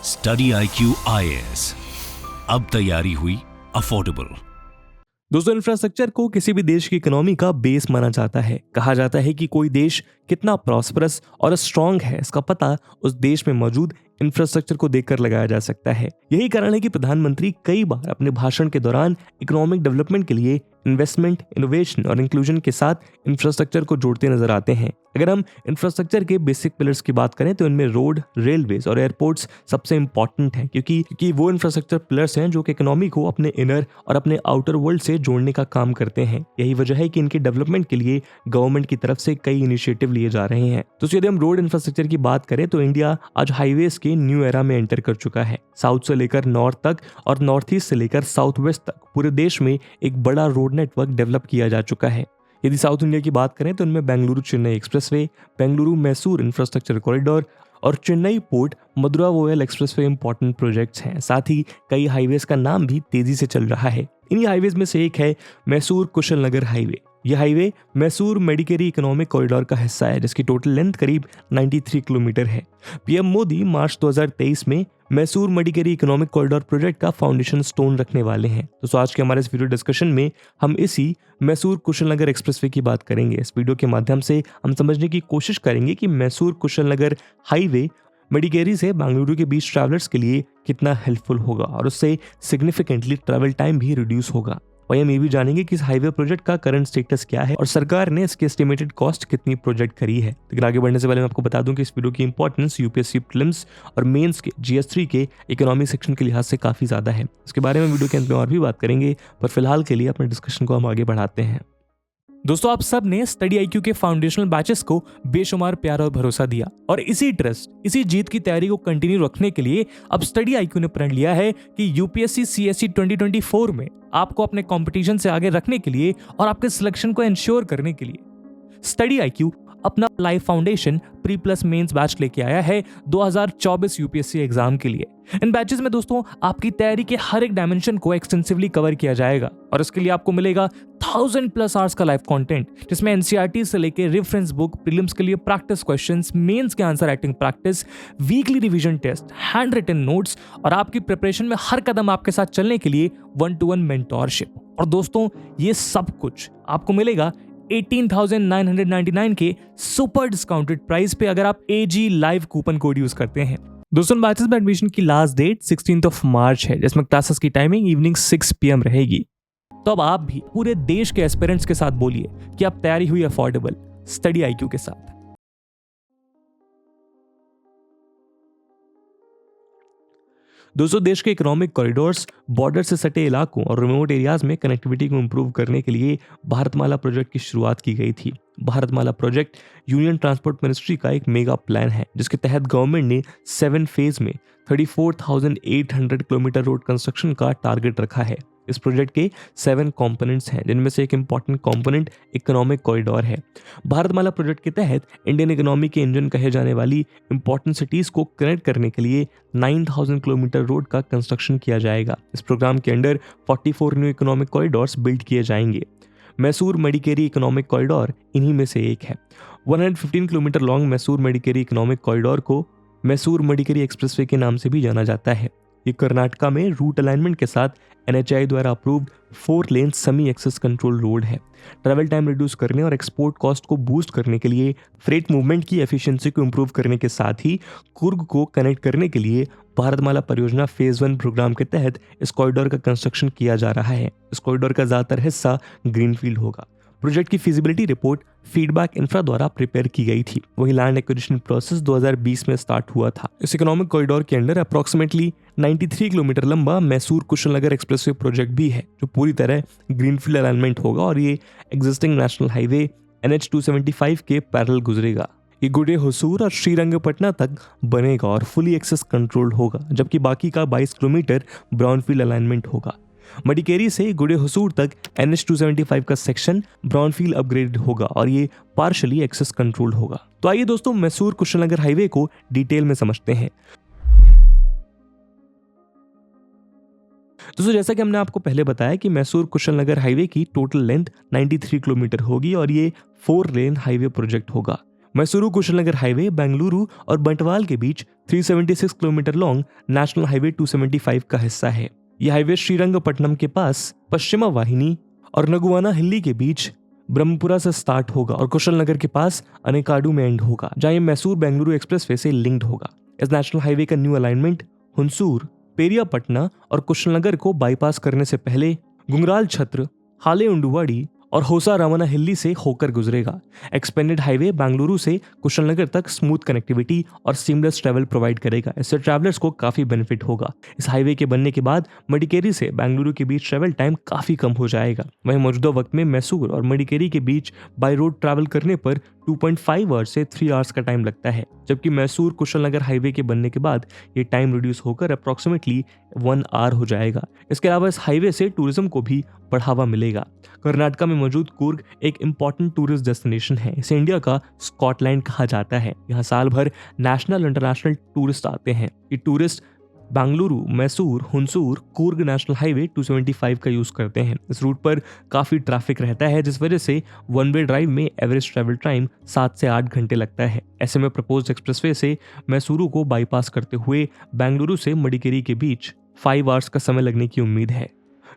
Study IQ IAS, अब तैयारी हुई अफोर्डेबल। दोस्तों, इंफ्रास्ट्रक्चर को किसी भी देश की इकोनॉमी का बेस माना जाता है। कहा जाता है कि कोई देश कितना प्रॉस्परस और स्ट्रांग है, इसका पता उस देश में मौजूद इंफ्रास्ट्रक्चर को देखकर लगाया जा सकता है। यही कारण है कि प्रधानमंत्री कई बार अपने भाषण के दौरान इकोनॉमिक डेवलपमेंट के लिए इन्वेस्टमेंट, इनोवेशन और इंक्लूजन के साथ इंफ्रास्ट्रक्चर को जोड़ते नजर आते हैं। अगर हम इंफ्रास्ट्रक्चर के बेसिक पिलर्स की बात करें तो इनमें रोड, रेलवेज और एयरपोर्ट्स सबसे इंपॉर्टेंट हैं, क्योंकि वो इंफ्रास्ट्रक्चर पिलर्स हैं जो कि इकोनॉमी को अपने इनर और अपने आउटर वर्ल्ड से जोड़ने का काम करते हैं। यही वजह है कि इनके डेवलपमेंट के लिए गवर्नमेंट की तरफ से कई इनिशिएटिव लिए जा रहे हैं। तो यदि हम रोड इंफ्रास्ट्रक्चर की बात करें तो इंडिया आज हाईवेज के न्यू एरा में एंटर कर चुका है। साउथ से लेकर नॉर्थ तक और नॉर्थ ईस्ट से लेकर साउथ वेस्ट तक पूरे देश में एक बड़ा रोड नेटवर्क डेवलप किया जा चुका है। यदि साउथ इंडिया की बात करें तो इनमें Bengaluru Chennai expressway, Bengaluru Mysore infrastructure corridor और Chennai port Maduravoyal expressway important projects हैं। साथ ही कई हाईवेज का नाम भी तेजी से चल रहा है। इन्हीं हाईवेज में से एक है मैसूर कुशलनगर हाईवे। यह highway Mysore Madikeri economic corridor का हिस्सा है, जिसकी टोटल लेंथ करीब 93 किलोमीटर है। पीएम मोदी मार्च 2023 में Mysore Madikeri economic corridor project का फाउंडेशन स्टोन रखने वाले हैं। तो आज के हमारे इस वीडियो डिस्कशन में हम इसी मैसूर कुशलनगर एक्सप्रेसवे की बात करेंगे। इस वीडियो के माध्यम से हम समझने की कोशिश करेंगे कि मैसूर कुशलनगर हाईवे मेडिकेरी से बेंगलुरु के बीच ट्रैवलर्स के लिए कितना हेल्पफुल होगा और उससे सिग्निफिकेंटली ट्रैवल टाइम भी रिड्यूस होगा। और हम ये भी जानेंगे कि इस हाईवे प्रोजेक्ट का करंट स्टेटस क्या है और सरकार ने इसकी एस्टिमेटेड कॉस्ट कितनी प्रोजेक्ट करी है। लेकिन आगे बढ़ने से पहले मैं आपको बता दूं कि इस वीडियो की इंपॉर्टेंस यूपीएससी प्रीलिम्स और मेंस के GS3 के इकोनॉमी सेक्शन के लिहाज से काफी ज्यादा है। इसके बारे में वीडियो के अंत में और भी बात करेंगे, पर फिलहाल के लिए अपने डिस्कशन को हम आगे बढ़ाते हैं। दोस्तों, आप सब ने स्टडी IQ के फाउंडेशनल बैचेस को बेशुमार प्यार और भरोसा दिया और इसी ट्रस्ट, इसी जीत की तैयारी को कंटिन्यू रखने के लिए अब स्टडी IQ ने प्रण लिया है कि यूपीएससी CSE 2024 में आपको अपने कंपटीशन से आगे रखने के लिए और आपके सिलेक्शन को इंश्योर करने के लिए स्टडी IQ अपना life foundation pre plus mains batch लेके आया है 2024 यूपीएससी एग्जाम के लिए। इन बैचेस में दोस्तों आपकी तैयारी के हर एक डायमेंशन को एक्सटेंसिवली कवर किया जाएगा और इसके लिए आपको मिलेगा 1000+ आवर्स का लाइव कंटेंट, जिसमें एनसीईआरटी से लेकर रेफरेंस बुक, प्रीलिम्स के लिए प्रैक्टिस क्वेश्चंस, मेंस के answer writing practice, weekly revision test, hand written notes और आपकी प्रिपरेशन में हर कदम आपके साथ चलने के लिए 1-to-1 मेंटोरशिप। और दोस्तों, ये सब कुछ आपको मिलेगा 18,999 के सुपर डिस्काउंटेड प्राइस पे अगर आप AG live coupon code use करते हैं। दोस्तों, बैचेस में एडमिशन की लास्ट डेट 16 मार्च है, जिसमें क्लासेस की टाइमिंग इवनिंग 6 PM रहेगी। तो अब आप भी पूरे देश के एस्पिरेंट्स के साथ बोलिए कि आप तैयारी हुई अफोर्डेबल स्टडी IQ के साथ। दोस्तों, देश के इकोनॉमिक कॉरिडोर्स, बॉर्डर से सटे इलाकों और रिमोट एरियाज में कनेक्टिविटी को इंप्रूव करने के लिए भारतमाला प्रोजेक्ट की शुरुआत की गई थी। Bharatmala project union transport ministry का एक मेगा प्लान है, जिसके तहत गवर्नमेंट ने 7 फेज में 34,800 किलोमीटर रोड कंस्ट्रक्शन का टारगेट रखा है। इस प्रोजेक्ट के 7 कंपोनेंट्स हैं, जिनमें से एक इंपॉर्टेंट कंपोनेंट इकोनॉमिक कॉरिडोर है। भारतमाला प्रोजेक्ट के तहत इंडियन इकोनॉमी के इंजन कहे जाने वाली इंपॉर्टेंट सिटीज को कनेक्ट करने के लिए 9,000 किलोमीटर रोड का कंस्ट्रक्शन किया जाएगा। इस प्रोग्राम के under 44 new economic corridors build किए जाएंगे। मैसूर मेडिकेरी इकोनॉमिक कॉरिडोर इन्हीं में से एक है। 115 kilometre long Mysore Madikeri economic corridor को मैसूर मेडिकेरी एक्सप्रेसवे के नाम से भी जाना जाता है। ये कर्नाटका में रूट अलाइनमेंट के साथ NHAI द्वारा अप्रूव्ड 4 लेन सेमी एक्सेस कंट्रोल रोड है। ट्रैवल टाइम रिड्यूस करने और एक्सपोर्ट कॉस्ट को बूस्ट करने के लिए, फ्रेट मूवमेंट की एफिशिएंसी को इंप्रूव करने के साथ ही कुर्ग को कनेक्ट करने के लिए भारतमाला परियोजना फेज 1 प्रोग्राम के तहत इस कॉरिडोर का कंस्ट्रक्शन किया जा रहा है। इस कॉरिडोर का ज्यादातर हिस्सा ग्रीनफील्ड होगा। प्रोजेक्ट की फिजिबिलिटी रिपोर्ट फीडबैक इंफ्रा द्वारा प्रिपेयर की गई थी। वही लैंड एक्विजिशन प्रोसेस 2020 में स्टार्ट हुआ था। इस इकोनॉमिक कॉरिडोर के अंडर अप्रोक्सीमेटली 93 किलोमीटर लंबा मैसूर कुशलनगर एक्सप्रेसवे प्रोजेक्ट भी है, जो पूरी तरह ग्रीनफील्ड अलाइनमेंट होगा और ये एग्जिस्टिंग नेशनल हाईवे NH 275 के पैरेलल गुजरेगा। ये गुडे होसूर और श्रीरंगपटना तक बनेगा और फुली एक्सेस कंट्रोल्ड होगा, जबकि बाकी का 22 किलोमीटर ब्राउनफील्ड अलाइनमेंट होगा। मडिकेरी से गुडे हुसूर तक NH 275 का सेक्शन ब्राउनफील्ड अपग्रेड होगा और ये पार्शली एक्सेस कंट्रोल्ड होगा। तो आइए दोस्तों, मैसूर कुशलनगर हाईवे को डिटेल में समझते हैं। दोस्तों, जैसा कि हमने आपको पहले बताया कि मैसूर कुशलनगर हाईवे की टोटल लेंथ 93 किलोमीटर होगी और ये 4 लेन हाईवे प्रोजेक्ट होगा। मैसूरू कुशलनगर हाईवे बेंगलुरु और बंटवाल के बीच 376 किलोमीटर लॉन्ग नेशनल हाईवे 275 का हिस्सा है। यह हाईवे श्रीरंगपट्टनम के पास पश्चिमा वाहिनी और नगुआना हिल्ली के बीच ब्रह्मपुरा से स्टार्ट होगा और कुशलनगर के पास अनेकाडू में एंड होगा, जहां ये मैसूर बेंगलुरु एक्सप्रेसवे से लिंक्ड होगा। इस नेशनल हाईवे का न्यू अलाइनमेंट हुनसूर, पेरियापटना और कुशलनगर को बाईपास करने से पहले गुंगराल छत्र, हाले उंडुवाड़ी और होसा रमना हिल्ली से होकर गुजरेगा। एक्सपेंडेड हाईवे बेंगलुरु से कुशलनगर तक स्मूथ कनेक्टिविटी और सीमलेस ट्रैवल प्रोवाइड करेगा। इससे ट्रैवलर्स को काफी बेनिफिट होगा। इस हाईवे के बनने के बाद मडिकेरी से बेंगलुरु के बीच ट्रैवल टाइम काफी कम हो जाएगा। वहीं मौजूदा वक्त में मैसूर और मडिकेरी के बीच बाय रोड ट्रैवल करने पर 2.5 आवर्स से 3 आवर्स का टाइम लगता है, जबकि मैसूर कुशलनगर हाईवे के बनने के बाद ये टाइम रिड्यूस होकर अप्रोक्सीमेटली 1 आवर हो जाएगा। इसके अलावा इस हाईवे से टूरिज्म को भी बढ़ावा मिलेगा। कर्नाटका में मौजूद कूर्ग एक इंपॉर्टेंट टूरिस्ट डेस्टिनेशन है। इसे इंडिया का स्कॉटलैंड कहा जाता है। यहाँ साल भर नेशनल और इंटरनेशनल टूरिस्ट आते हैं। ये tourist Bengaluru, Mysore, Hunsur, Coorg national highway 275 का यूज करते हैं। इस रूट पर काफी ट्रैफिक रहता है, जिस वजह से वन वे ड्राइव में एवरेज ट्रैवल टाइम 7 से 8 घंटे लगता है। ऐसे में प्रपोज्ड एक्सप्रेसवे से मैसूरू को बाईपास करते हुए बेंगलुरु से मडिकेरी के बीच 5 आवर्स का समय लगने की उम्मीद है।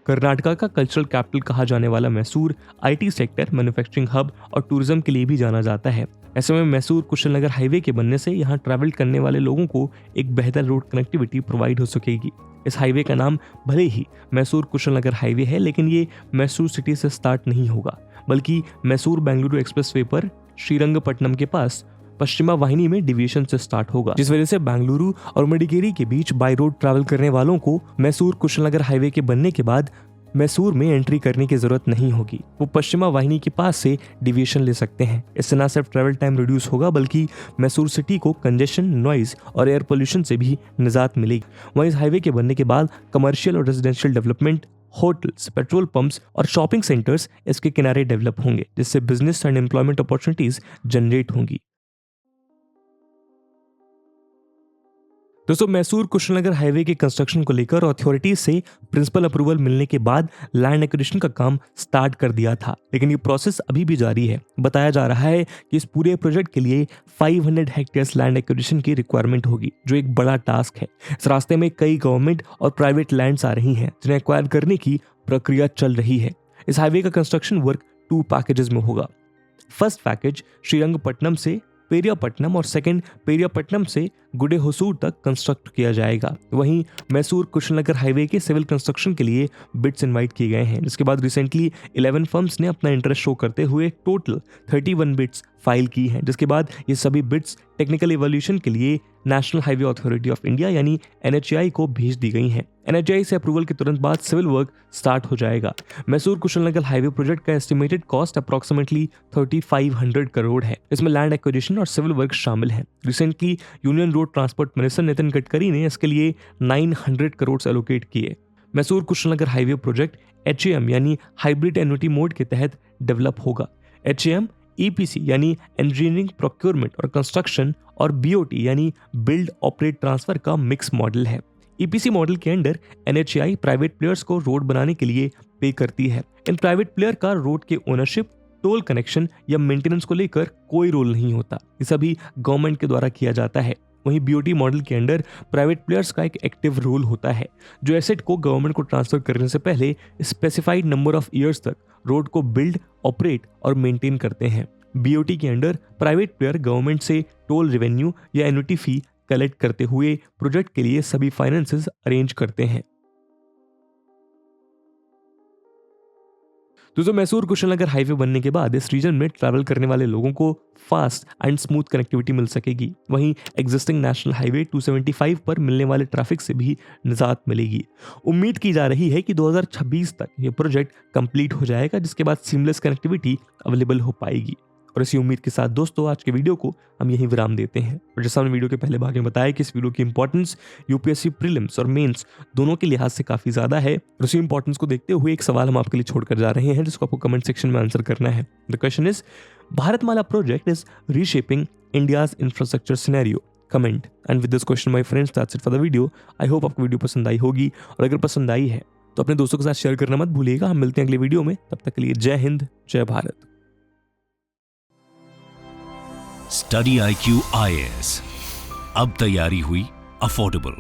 कर्नाटका का कल्चरल कैपिटल कहा जाने वाला Mysore IT sector, manufacturing hub और टूरिज्म के लिए भी जाना जाता है। ऐसे में मैसूर कुशलनगर हाईवे के बनने से यहाँ ट्रैवल करने वाले लोगों को एक बेहतर रोड कनेक्टिविटी प्रोवाइड हो सकेगी। इस हाईवे का नाम भले ही मैसूर कुशलनगर हाईवे है, लेकिन ये मैसूर सिटी से स्टार्ट नहीं होगा, बल्कि मैसूर बेंगलुरु एक्सप्रेसवे पर श्रीरंगपट्टनम के पास पश्चिमा वाहिनी में डिवीजन से स्टार्ट होगा, जिस वजह से बेंगलुरु और मडिकेरी के बीच बाय रोड ट्रैवल करने वालों को मैसूर कुशलनगर हाईवे के बनने के बाद मैसूर में एंट्री करने की जरूरत नहीं होगी। वो पश्चिमा वाहिनी के पास से डिवीजन ले सकते हैं। इससे न सिर्फ ट्रैवल टाइम रिड्यूस होगा, बल्कि मैसूर सिटी को कंजेशन, नॉइज और एयर पोल्यूशन से भी निजात मिलेगी। वहीं इस हाईवे के बनने के बाद कमर्शियल और residential development, hotels, petrol pumps और शॉपिंग सेंटर्स इसके किनारे डेवलप होंगे, जिससे business and employment opportunities generate होंगी। दोस्तों, मैसूर कुशलनगर हाईवे के कंस्ट्रक्शन को लेकर अथॉरिटीज से प्रिंसिपल अप्रूवल मिलने के बाद लैंड एक्विजिशन का काम स्टार्ट कर दिया था, लेकिन ये प्रोसेस अभी भी जारी है। बताया जा रहा है कि इस पूरे प्रोजेक्ट के लिए 500 हेक्टेयर्स लैंड एक्विजिशन की रिक्वायरमेंट होगी, जो एक बड़ा टास्क है। इस रास्ते में कई गवर्नमेंट और प्राइवेट लैंड्स आ रही हैं, जिन्हें एक्वायर करने की प्रक्रिया चल रही है। इस हाईवे का कंस्ट्रक्शन वर्क 2 पैकेजेस में होगा। फर्स्ट पैकेज श्रीरंगपट्टनम से पेरियापट्टनम और सेकंड पेरियापट्टनम से गुडे होसूर तक कंस्ट्रक्ट किया जाएगा। वहीं मैसूर कुशलनगर हाईवे के सिविल कंस्ट्रक्शन के लिए बिड्स इनवाइट किए गए हैं, जिसके बाद रिसेंटली 11 फर्म्स ने अपना इंटरेस्ट शो करते हुए टोटल 31 बिड्स फाइल की हैं, जिसके बाद ये सभी बिड्स टेक्निकल इवैल्यूएशन के लिए national highway authority of India यानी NHAI को भेज दी गई हैं। NHAI से अप्रूवल के तुरंत बाद सिविल वर्क स्टार्ट हो जाएगा। मैसूर कुशलनगर हाईवे प्रोजेक्ट का एस्टिमेटेड कॉस्ट अप्रोक्सीमेटली 3500 करोड़ है। इसमें लैंड एक्विजिशन और सिविल वर्क शामिल हैं। Recently union road transport minister Nitin Gadkari ने इसके लिए 900 करोड़ एलोकेट किए। Mysore Kushalnagar highway project HAM यानी हाइब्रिड एन्युटी मोड के तहत डेवलप होगा। HAM EPC यानी इंजीनियरिंग, प्रोक्योरमेंट और कंस्ट्रक्शन और BOT यानी बिल्ड ऑपरेट ट्रांसफर का मिक्स मॉडल है। EPC मॉडल के अंडर NHAI प्राइवेट प्लेयर्स को रोड बनाने के लिए पे करती है। इन प्राइवेट प्लेयर का रोड के ओनरशिप, टोल कनेक्शन या मेंटेनेंस को लेकर कोई रोल नहीं होता। ये सभी गवर्नमेंट के द्वारा किया जाता है। वहीं BOT मॉडल के अंडर प्राइवेट प्लेयर्स का एक एक्टिव रोल होता है, जो एसेट को गवर्नमेंट को ट्रांसफर करने से पहले स्पेसिफाइड नंबर ऑफ ईयर्स तक रोड को बिल्ड, ऑपरेट और मेंटेन करते हैं। BOT के अंडर प्राइवेट प्लेयर गवर्नमेंट से टोल रेवेन्यू या एन्युटी फी कलेक्ट करते हुए प्रोजेक्ट के लिए सभी फाइनेंसेस अरेंज करते हैं। दोस्तों, मैसूर कुशलनगर हाईवे बनने के बाद इस रीजन में ट्रैवल करने वाले लोगों को फास्ट एंड स्मूथ कनेक्टिविटी मिल सकेगी। वहीं एग्जिस्टिंग नेशनल हाईवे 275 पर मिलने वाले ट्रैफिक से भी निजात मिलेगी। उम्मीद की जा रही है कि 2026 तक ये प्रोजेक्ट कंप्लीट हो जाएगा, जिसके बाद सीमलेस कनेक्टिविटी अवेलेबल हो पाएगी। और इसी उम्मीद के साथ दोस्तों, आज के वीडियो को हम यहीं विराम देते हैं। और जैसा हमने वीडियो के पहले भाग में बताया कि इस वीडियो की इंपॉर्टेंस UPSC प्रीलिम्स और मेंस दोनों के लिहाज से काफी ज्यादा है। और उसी इंपॉर्टेंस को देखते हुए एक सवाल हम आपके लिए छोड़कर जा रहे हैं, जिसको आपको कमेंट सेक्शन में आंसर करना है। The question is, Bharatmala project is reshaping India's infrastructure scenario. Comment. And with this question my friends, that's it for the video. I hope आपको वीडियो पसंद आई होगी, और अगर पसंद आई है तो अपने दोस्तों के साथ शेयर करना मत भूलिएगा। हम मिलते हैं अगले वीडियो में, तब तक के लिए जय हिंद, जय भारत। Study IQ IAS अब तैयारी हुई अफोर्डेबल।